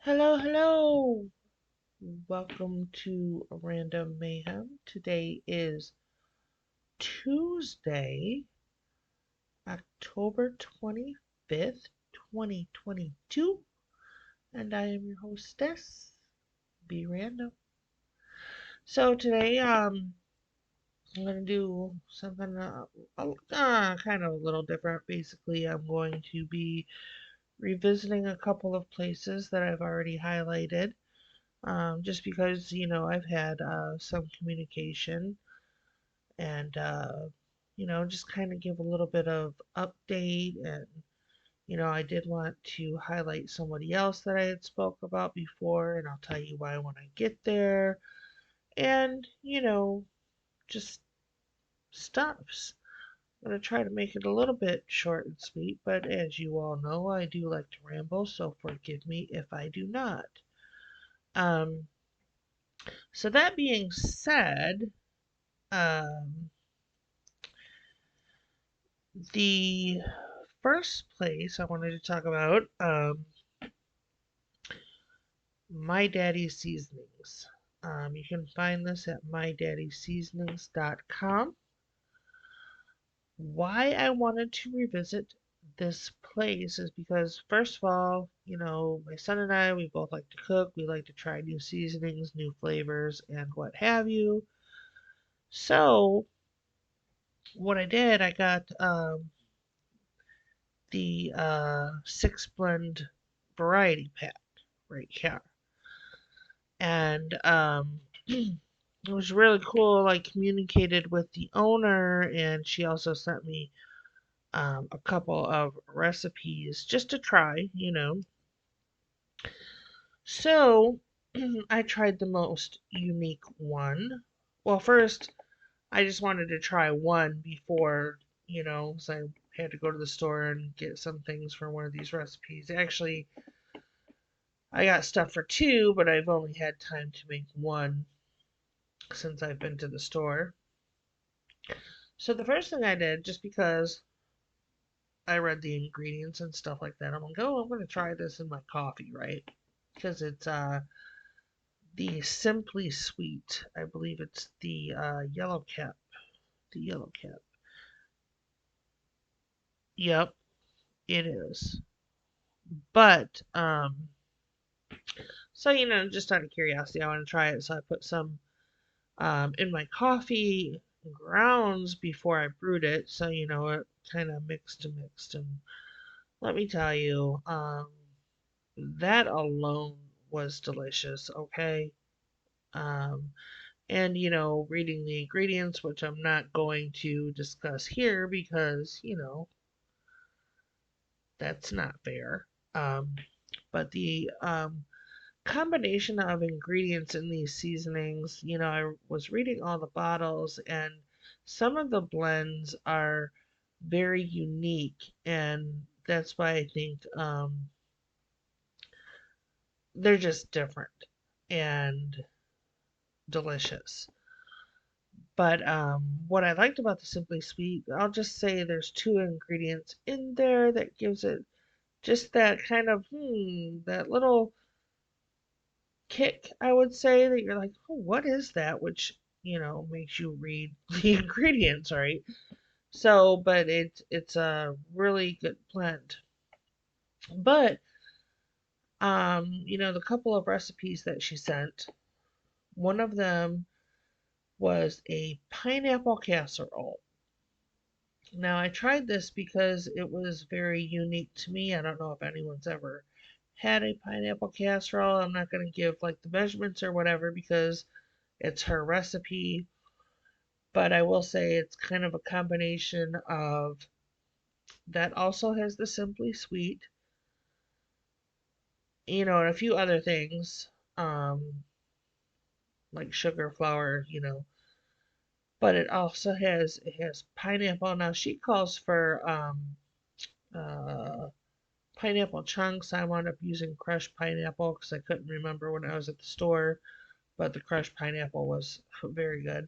Hello, hello. Welcome to Random Mayhem. Today is Tuesday, October 25th, 2022, and I am your hostess, Be Random. So today, I'm going to do something kind of a little different. Basically, I'm going to be revisiting a couple of places that I've already highlighted. Just because, I've had some communication and, just kind of give a little bit of update. And, I did want to highlight somebody else that I had spoke about before, and I'll tell you why when I get there. And, just stuffs. I'm going to try to make it a little bit short and sweet, but as you all know, I do like to ramble, so forgive me if I do not. Um, so that being said, Um, the first place I wanted to talk about, My Daddy's Seasonings. You can find this at mydaddyseasonings.com. Why I wanted to revisit this place is because, first of all, my son and I, we both like to cook. We like to try new seasonings, new flavors, and what have you. So, what I did, I got the six blend variety pack right here. And it was really cool. I communicated with the owner, and she also sent me a couple of recipes just to try. So I tried the most unique one. Well, first, I just wanted to try one before, so I had to go to the store and get some things for one of these recipes. Actually, I got stuff for two, but I've only had time to make one since I've been to the store. So the first thing I did, just because I read the ingredients and stuff like that, I'm like, oh, I'm gonna try this in my coffee, right? Because it's the Simply Sweet. I believe it's the yellow cap. The yellow cap. Yep, it is. But so just out of curiosity, I want to try it. So I put some in my coffee grounds before I brewed it. So it kind of mixed and mixed. And let me tell you, that alone was delicious. Okay. Um, and reading the ingredients, which I'm not going to discuss here because that's not fair. Um, but the combination of ingredients in these seasonings, I was reading all the bottles, and some of the blends are very unique, and that's why I think they're just different and delicious. But what I liked about the Simply Sweet, I'll just say there's two ingredients in there that gives it just that kind of that little kick, I would say, that you're like, oh, what is that? Which, makes you read the ingredients, right? So, but it's a really good blend. But the couple of recipes that she sent, one of them was a pineapple casserole. Now, I tried this because it was very unique to me. I don't know if anyone's ever had a pineapple casserole. I'm not going to give like the measurements or whatever because it's her recipe, but I will say it's kind of a combination of that also has the Simply Sweet, and a few other things, like sugar, flour, but it has pineapple. Now she calls for uh, pineapple chunks. I wound up using crushed pineapple because I couldn't remember when I was at the store, but the crushed pineapple was very good.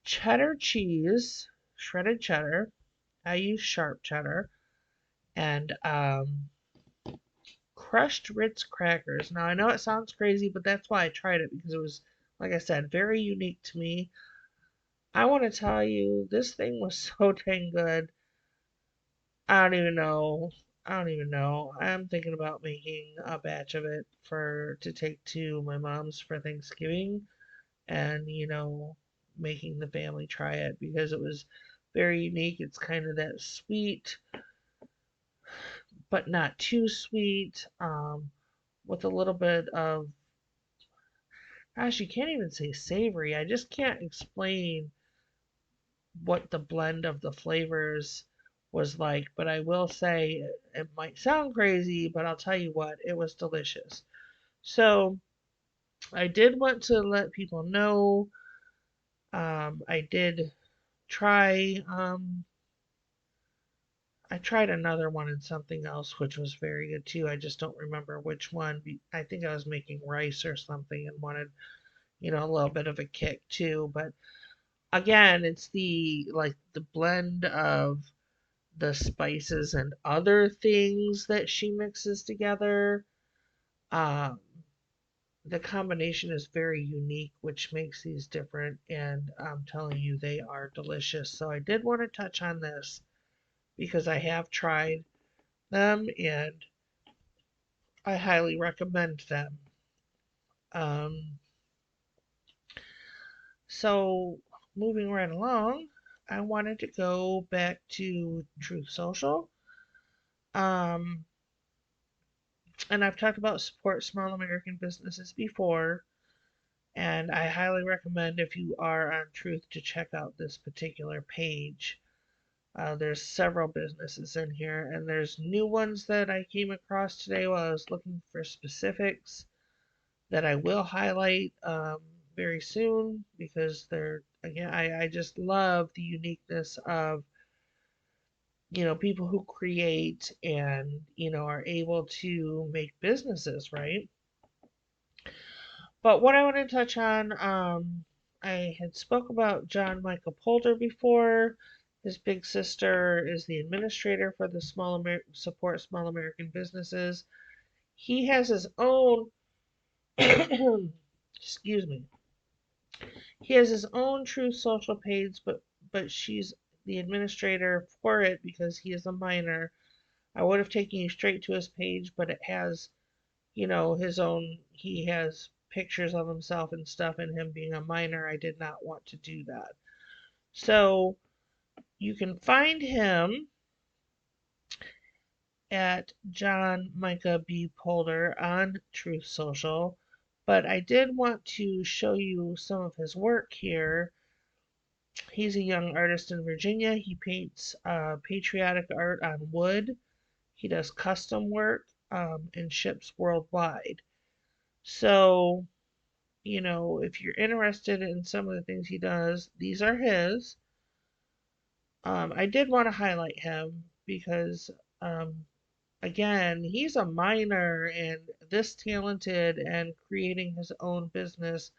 Cheddar cheese, shredded cheddar. I use sharp cheddar, and crushed Ritz crackers. Now, I know it sounds crazy, but that's why I tried it, because it was, like I said, very unique to me. I want to tell you, this thing was so dang good. I don't even know. I don't even know. I'm thinking about making a batch of it for to take to my mom's for Thanksgiving, and making the family try it, because it was very unique. It's kind of that sweet, but not too sweet, with a little bit of, gosh, you can't even say savory. I just can't explain what the blend of the flavors was like, but I will say it might sound crazy, but I'll tell you what, it was delicious. So I did want to let people know, I did try, I tried another one and something else, which was very good too. I just don't remember which one. I think I was making rice or something and wanted, a little bit of a kick too. But again, it's the blend of the spices and other things that she mixes together. Um, the combination is very unique, which makes these different, and I'm telling you, they are delicious. So I did want to touch on this because I have tried them and I highly recommend them. Um, so moving right along, I wanted to go back to Truth Social. Um, and I've talked about support small American businesses before, and I highly recommend, if you are on Truth, to check out this particular page. There's several businesses in here, and there's new ones that I came across today while I was looking for specifics that I will highlight very soon, because they're, again, I just love the uniqueness of people who create and are able to make businesses, right? But what I want to touch on, I had spoke about John-Michah Polder before. His big sister is the administrator for the support small American businesses. He has his own excuse me. He has his own True Social page, but she's the administrator for it because he is a minor. I would have taken you straight to his page, but it has, his own. He has pictures of himself and stuff, and him being a minor, I did not want to do that. So you can find him at John-Michah B. Polder on Truth Social, but I did want to show you some of his work here. He's a young artist in Virginia. He paints patriotic art on wood. He does custom work, and ships worldwide. So, if you're interested in some of the things he does, these are his. I did want to highlight him because, um, again, he's a minor and this talented and creating his own business.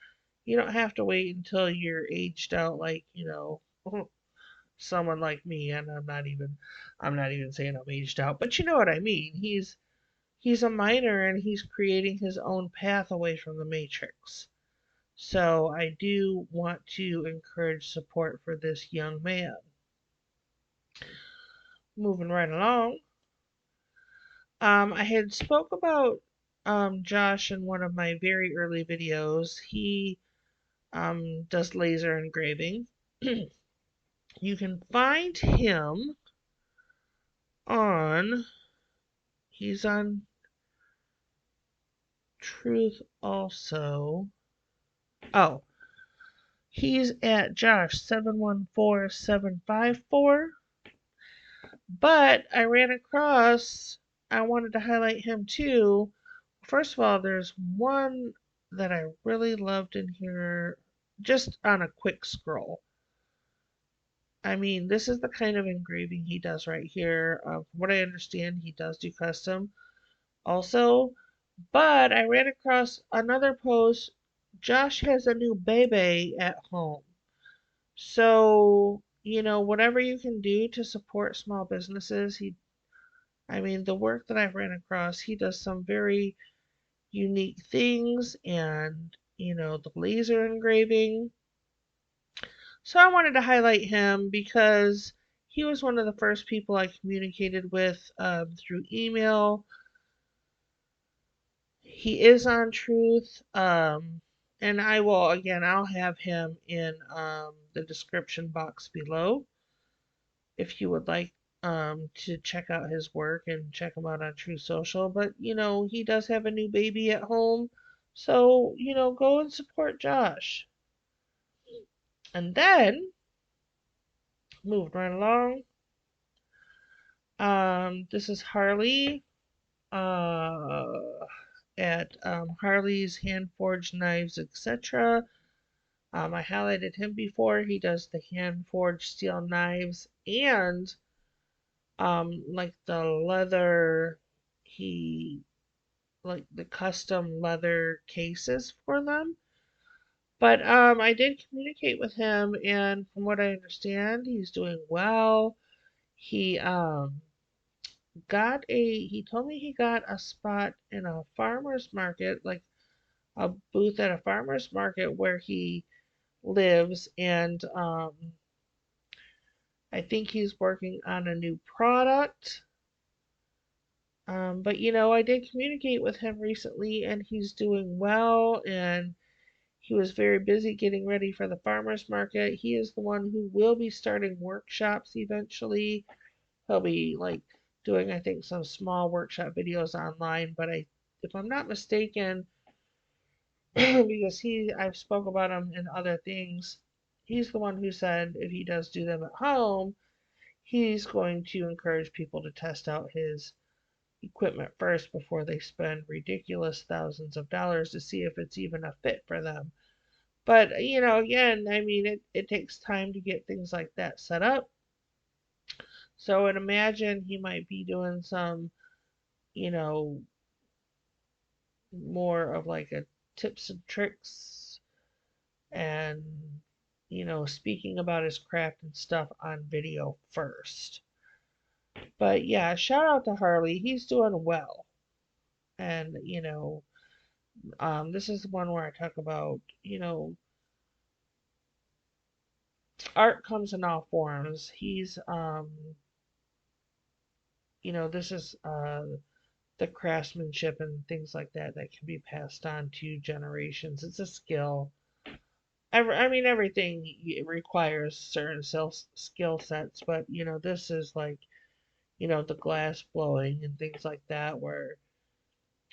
You don't have to wait until you're aged out, like, someone like me, and I'm not even saying I'm aged out, but you know what I mean. He's a minor and he's creating his own path away from the matrix. So I do want to encourage support for this young man. Moving right along, I had spoke about Josh in one of my very early videos. He does laser engraving. You can find him on. He's on Truth also. Oh, he's at Josh714754. But I ran across, I wanted to highlight him too. First of all, there's one that I really loved in here, just on a quick scroll. I mean, this is the kind of engraving he does right here. From what I understand, he does do custom also. But I ran across another post. Josh has a new baby at home. So, whatever you can do to support small businesses, I mean, the work that I've ran across, he does some very unique things, and the laser engraving. So I wanted to highlight him because he was one of the first people I communicated with through email. He is on Truth, and I'll have him in the description box below if you would like to check out his work and check him out on True Social. But he does have a new baby at home, so go and support Josh. And then moved right along. This is Harlie uh, at Harlie's Hand Forged Knives, etc. I highlighted him before. He does the hand forged steel knives and like the leather. He like the custom leather cases for them. But I did communicate with him, and from what I understand, he's doing well. He he told me he got a spot in a farmer's market, like a booth at a farmer's market where he lives, and I think he's working on a new product. But I did communicate with him recently, and he's doing well, and he was very busy getting ready for the farmer's market. He is the one who will be starting workshops eventually. He'll be like doing, I think, some small workshop videos online, but if I'm not mistaken, because I've spoke about him in other things, he's the one who said if he does do them at home, he's going to encourage people to test out his equipment first before they spend ridiculous thousands of dollars to see if it's even a fit for them. But, again, I mean, it takes time to get things like that set up. So I'd imagine he might be doing some, you know, more of like a tips and tricks and, speaking about his craft and stuff on video first. But yeah, shout out to Harlie. He's doing well. And, this is the one where I talk about, art comes in all forms. This is the craftsmanship and things like that that can be passed on to generations. It's a skill. I mean, everything requires certain skill sets, but this is like, the glass blowing and things like that, where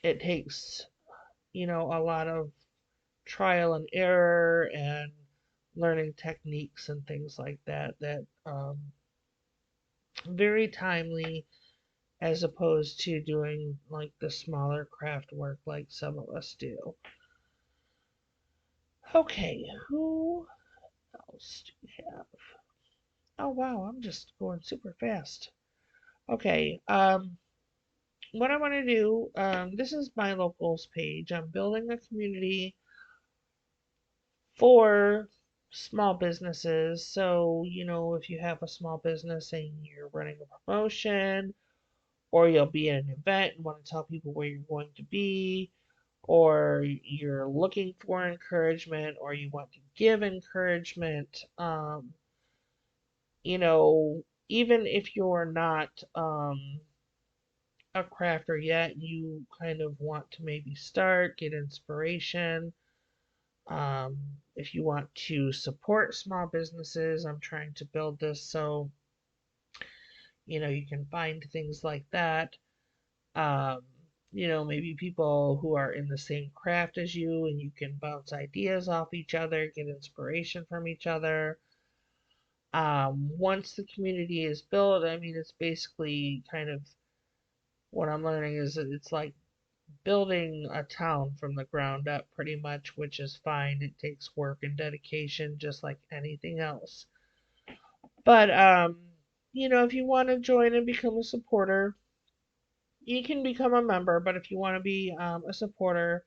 it takes, a lot of trial and error and learning techniques and things like that very timely as opposed to doing like the smaller craft work like some of us do. Okay, who else do we have? Oh wow, I'm just going super fast. Okay, what I want to do, this is my locals page. I'm building a community for small businesses. So, if you have a small business and you're running a promotion, or you'll be at an event and want to tell people where you're going to be, or you're looking for encouragement, or you want to give encouragement, you know, even if you're not a crafter yet, you kind of want to maybe start, get inspiration. Um, if you want to support small businesses, I'm trying to build this so you can find things like that. Um, maybe people who are in the same craft as you, and you can bounce ideas off each other, get inspiration from each other. Once the community is built, I mean, it's basically kind of what I'm learning is that it's like building a town from the ground up, pretty much, which is fine. It takes work and dedication, just like anything else. But, if you want to join and become a supporter, you can become a member. But if you want to be a supporter,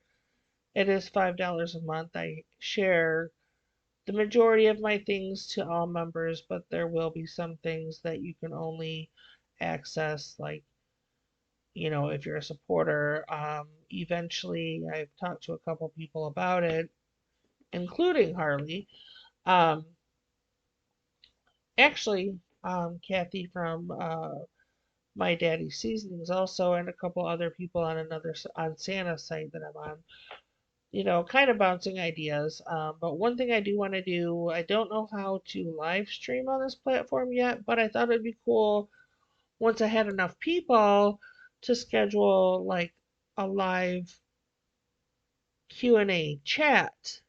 it is $5 a month. I share the majority of my things to all members, but there will be some things that you can only access, like if you're a supporter. Eventually, I've talked to a couple people about it, including Harlie. Um, actually, Kathy from My Daddy's Seasonings also, and a couple other people on on Santa's site that I'm on. Kind of bouncing ideas. But one thing I do want to do, I don't know how to live stream on this platform yet, but I thought it'd be cool once I had enough people to schedule like a live Q&A chat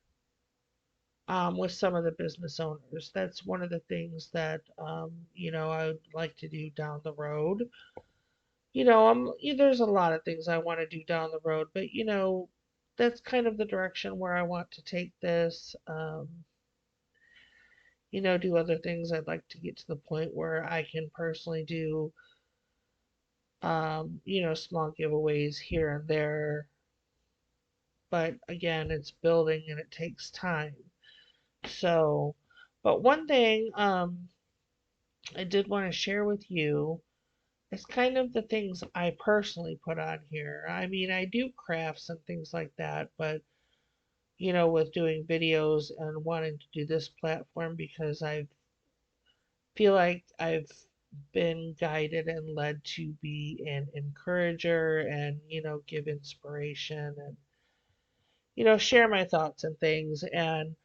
with some of the business owners. That's one of the things that I would like to do down the road. There's a lot of things I want to do down the road, but that's kind of the direction where I want to take this. Do other things. I'd like to get to the point where I can personally do, small giveaways here and there. But again, it's building and it takes time. So, but one thing I did want to share with you is kind of the things I personally put on here. I mean, I do crafts and things like that, but with doing videos and wanting to do this platform because I feel like I've been guided and led to be an encourager and, give inspiration and, share my thoughts and things. And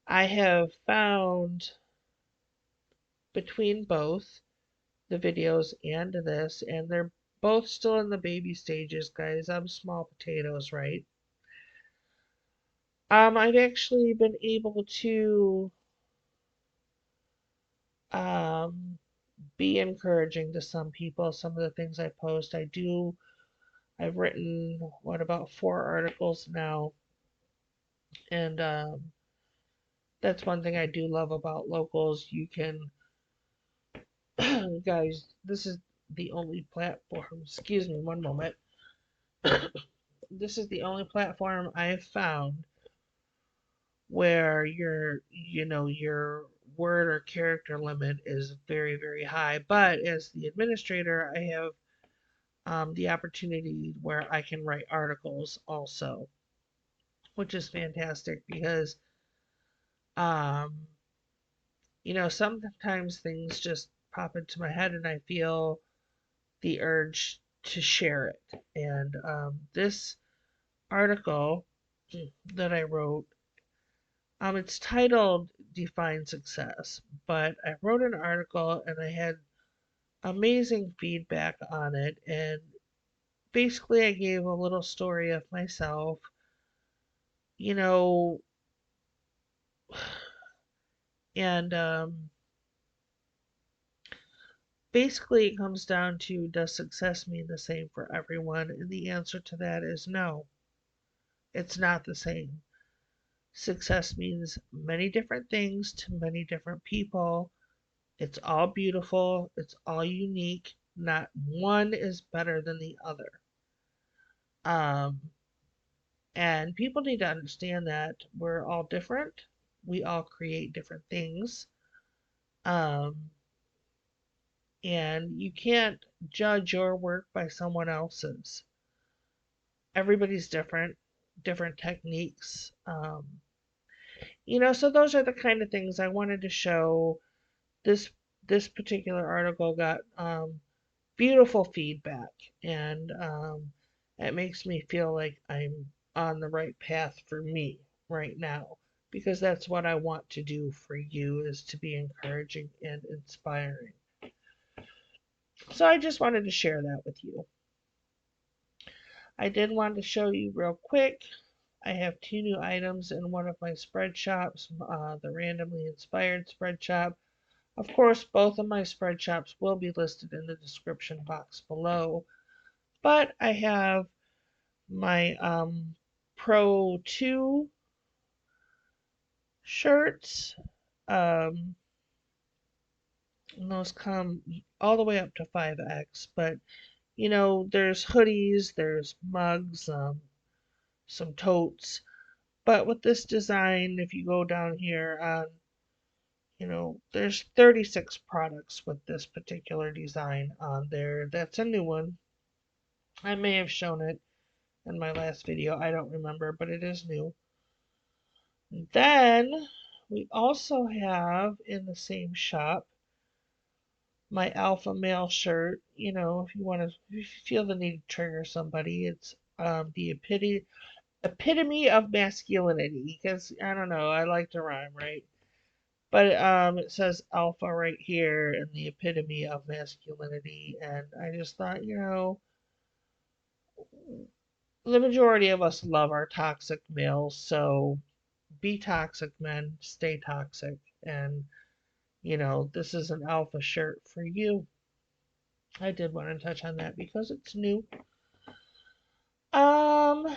I have found between both the videos and this, and they're both still in the baby stages, guys. I'm small potatoes, right? I've actually been able to um, be encouraging to some people. Some of the things I post, I've written, what, about 4 articles now. And that's one thing I do love about locals. You can, guys, this is the only platform, excuse me, one moment. This is the only platform I've found where your word or character limit is very, very high. But as the administrator, I have the opportunity where I can write articles also, which is fantastic because, um, sometimes things just pop into my head and I feel the urge to share it. And this article that I wrote, it's titled Define Success, but I wrote an article and I had amazing feedback on it. And basically, I gave a little story of myself, you know, and basically it comes down to, does success mean the same for everyone? And the answer to that is no, it's not the same. Success means many different things to many different people. It's all beautiful, it's all unique. Not one is better than the other. Um, and people need to understand that we're all different. We all create different things. Um, and you can't judge your work by someone else's. Everybody's different, different techniques. So those are the kind of things I wanted to show. This this particular article got beautiful feedback, and it makes me feel like I'm on the right path for me right now because that's what I want to do for you, is to be encouraging and inspiring. So I just wanted to share that with you. I did want to show you real quick. I have 2 new items in one of my spread shops, the randomly inspired spread shop. Of course, both of my spread shops will be listed in the description box below, but I have my Pro 2 shirts. And those come all the way up to 5X, but there's hoodies, there's mugs, some totes. But with this design, if you go down here on, there's 36 products with this particular design on there. That's a new one. I may have shown it in my last video. I don't remember, but it is new. And then we also have in the same shop my alpha male shirt. You know, if you want to, if you feel the need to trigger somebody, it's the epitome of masculinity. Because I don't know, I like to rhyme, right? But it says alpha right here and the epitome of masculinity, and I just thought, you know, the majority of us love our toxic males, so be toxic, men, stay toxic, and you know, this is an alpha shirt for you. I did want to touch on that because it's new. Um,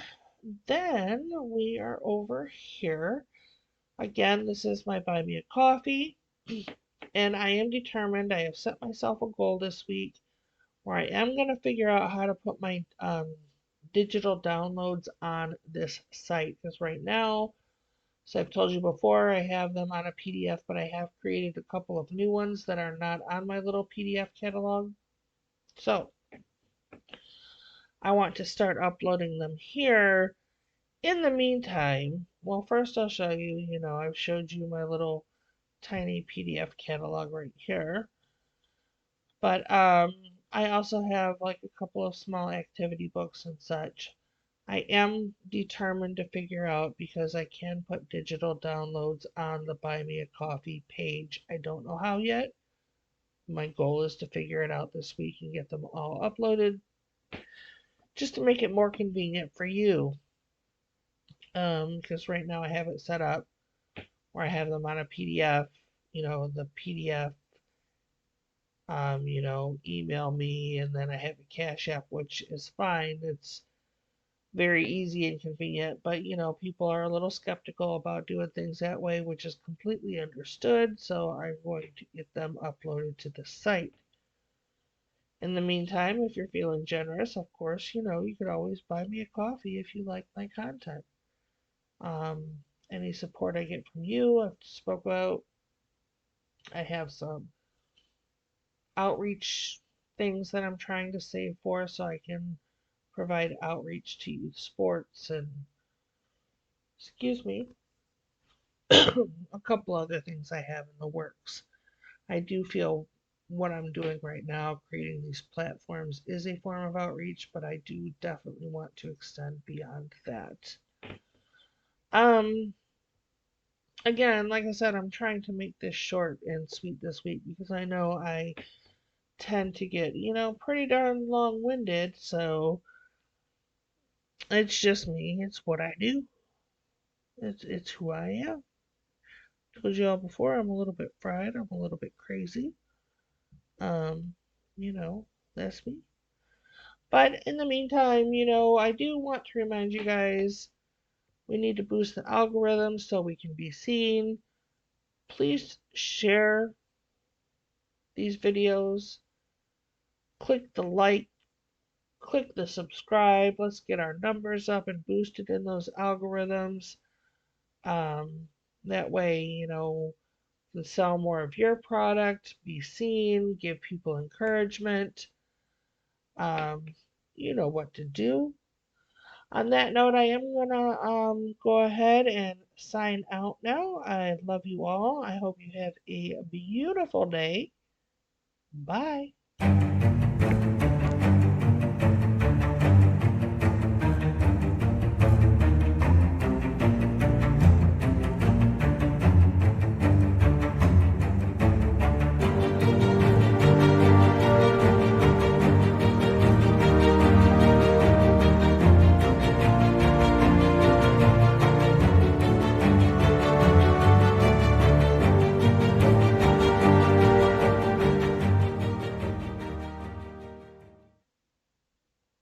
then we are over here. Again, this is my Buy Me a Coffee, and I am determined. I have set myself a goal this week where I am going to figure out how to put my digital downloads on this site. Because right now, so I've told you before, I have them on a PDF, but I have created a couple of new ones that are not on my little PDF catalog. So I want to start uploading them here. In the meantime, well, first I'll show you, you know, I've showed you my little tiny PDF catalog right here. But I also have like a couple of small activity books and such. I am determined to figure out because I can put digital downloads on the Buy Me a Coffee page. I don't know how yet. My goal is to figure it out this week and get them all uploaded just to make it more convenient for you. Because right now I have it set up where I have them on a PDF, you know, the PDF, you know, email me, and then I have a Cash App, which is fine. It's very easy and convenient, but you know, people are a little skeptical about doing things that way, which is completely understood. So I'm going to get them uploaded to the site. In the meantime, if you're feeling generous, of course, you know, you could always buy me a coffee if you like my content. Any support I get from you, I've spoke about. I have some outreach things that I'm trying to save for so I can provide outreach to youth sports and, excuse me, a couple other things I have in the works. I do feel what I'm doing right now, creating these platforms, is a form of outreach, but I do definitely want to extend beyond that. Um, Again, like I said, I'm trying to make this short and sweet this week because I know I tend to get, you know, pretty darn long winded, so it's just me. It's what I do. It's who I am. Told you all before, I'm a little bit fried. I'm a little bit crazy. Um, you know, that's me. But in the meantime, you know, I do want to remind you guys we need to boost the algorithm so we can be seen. Please share these videos. Click the like, click the subscribe. Let's get our numbers up and boosted in those algorithms. Um, that way, you know, you can sell more of your product, be seen, give people encouragement. Um, you know what to do. On that note, I am gonna go ahead and sign out now. I love you all. I hope you have a beautiful day. Bye.